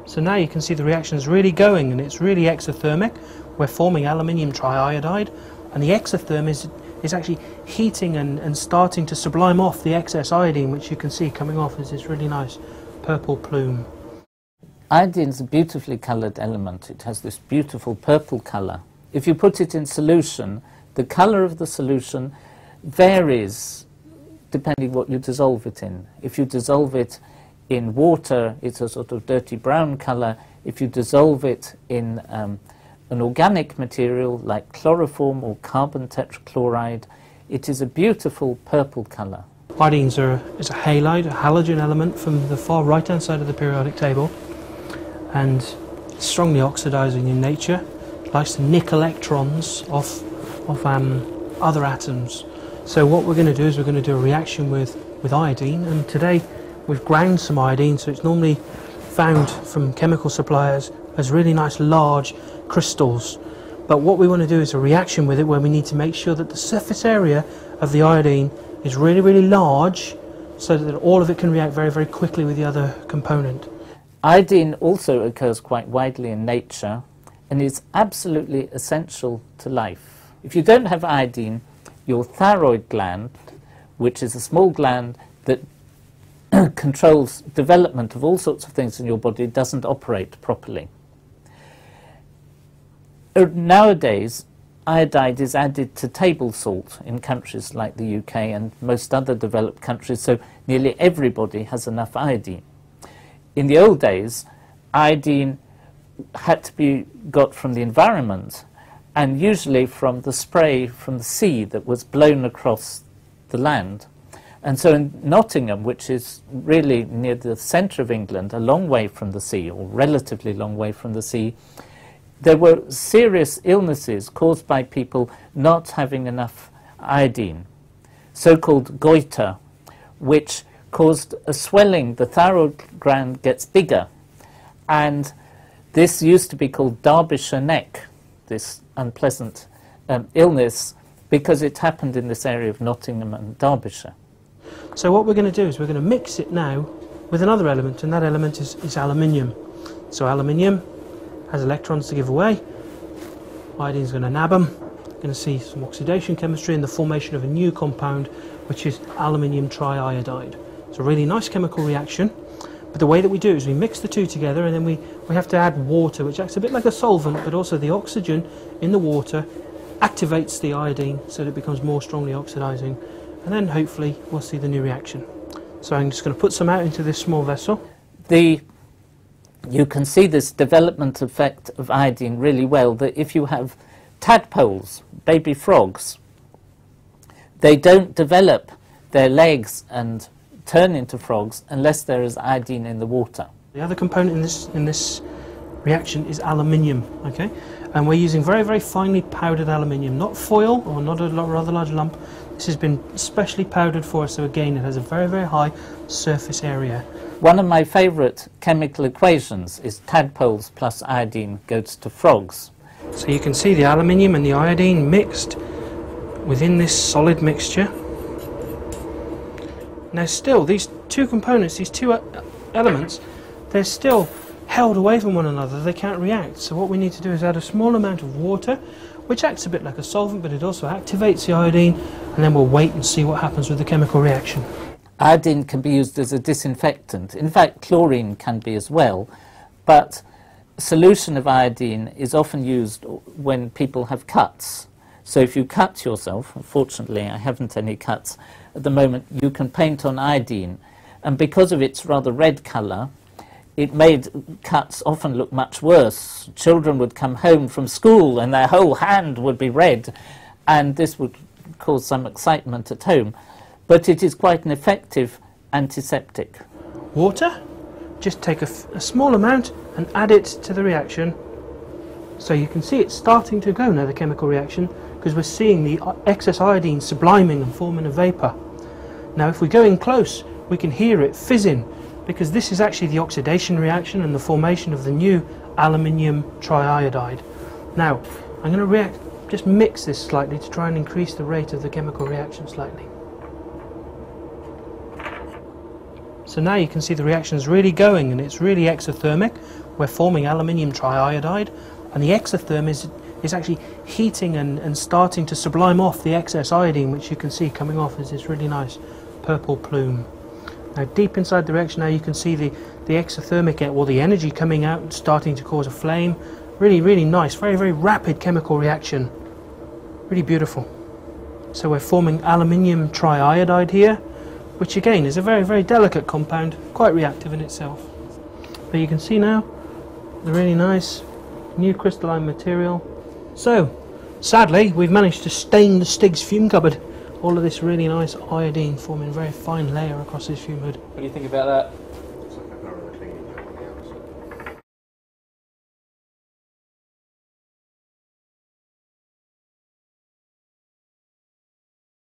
So now you can see the reaction is really going, and it's really exothermic. We're forming aluminium triiodide, and the exotherm is actually heating and starting to sublime off the excess iodine, which you can see coming off as this really nice purple plume. Iodine is a beautifully coloured element. It has this beautiful purple colour. If you put it in solution, the colour of the solution varies depending what you dissolve it in. If you dissolve it in water, it's a sort of dirty brown colour. If you dissolve it in an organic material like chloroform or carbon tetrachloride, it is a beautiful purple colour. Iodine is a halide, a halogen element from the far right-hand side of the periodic table, and strongly oxidizing in nature. It likes to nick electrons off other atoms. So what we're going to do is we're going to do a reaction with iodine, and today we've ground some iodine, so it's normally found from chemical suppliers as really nice large crystals. But what we want to do is a reaction with it where we need to make sure that the surface area of the iodine is really, really large, so that all of it can react very, very quickly with the other component. Iodine also occurs quite widely in nature and is absolutely essential to life. If you don't have iodine, your thyroid gland, which is a small gland that controls development of all sorts of things in your body, doesn't operate properly. Nowadays, iodide is added to table salt in countries like the UK and most other developed countries, so nearly everybody has enough iodine. In the old days, iodine had to be got from the environment, and usually from the spray from the sea that was blown across the land. And so in Nottingham, which is really near the centre of England, a long way from the sea, or relatively long way from the sea, there were serious illnesses caused by people not having enough iodine, so-called goiter, which caused a swelling. The thyroid gland gets bigger, and this used to be called Derbyshire neck, this unpleasant illness, because it happened in this area of Nottingham and Derbyshire. So what we're going to do is we're going to mix it now with another element, and that element is aluminium. So aluminium has electrons to give away. Iodine's going to nab them. You're going to see some oxidation chemistry and the formation of a new compound, which is aluminium triiodide. It's a really nice chemical reaction, but the way that we do it is we mix the two together, and then we have to add water, which acts a bit like a solvent, but also the oxygen in the water activates the iodine so that it becomes more strongly oxidizing, and then hopefully we'll see the new reaction. So I'm just going to put some out into this small vessel. You can see this development effect of iodine really well, that if you have tadpoles, baby frogs, they don't develop their legs and turn into frogs unless there is iodine in the water. The other component in this reaction is aluminium, okay? And we're using very, very finely powdered aluminium, not foil or not a rather large lump. This has been specially powdered for us, so again it has a very, very high surface area. One of my favourite chemical equations is tadpoles plus iodine goes to frogs. So you can see the aluminium and the iodine mixed within this solid mixture. Now still, these two components, these two elements, they're still held away from one another. They can't react. So what we need to do is add a small amount of water, which acts a bit like a solvent, but it also activates the iodine, and then we'll wait and see what happens with the chemical reaction. Iodine can be used as a disinfectant. In fact, chlorine can be as well, but solution of iodine is often used when people have cuts. So if you cut yourself, fortunately I haven't any cuts at the moment, you can paint on iodine, and because of its rather red colour, it made cuts often look much worse. Children would come home from school and their whole hand would be red, and this would cause some excitement at home. But it is quite an effective antiseptic. Water, just take a small amount and add it to the reaction. So you can see it's starting to go now, the chemical reaction, because we're seeing the excess iodine subliming and forming a vapour. Now if we go in close, we can hear it fizzing, because this is actually the oxidation reaction and the formation of the new aluminium triiodide. Now I'm going to just mix this slightly to try and increase the rate of the chemical reaction slightly. So now you can see the reaction is really going, and it's really exothermic. we're forming aluminium triiodide, and the exotherm is actually heating and starting to sublime off the excess iodine, which you can see coming off as this really nice purple plume. Now deep inside the reaction now you can see the exothermic, or the energy coming out, starting to cause a flame. Really, really nice, very, very rapid chemical reaction. Really beautiful. So we're forming aluminium triiodide here, which again is a very, very delicate compound, quite reactive in itself. But you can see now the really nice new crystalline material. So, sadly, we've managed to stain the Stig's fume cupboard. All of this really nice iodine forming a very fine layer across this fume hood. What do you think about that?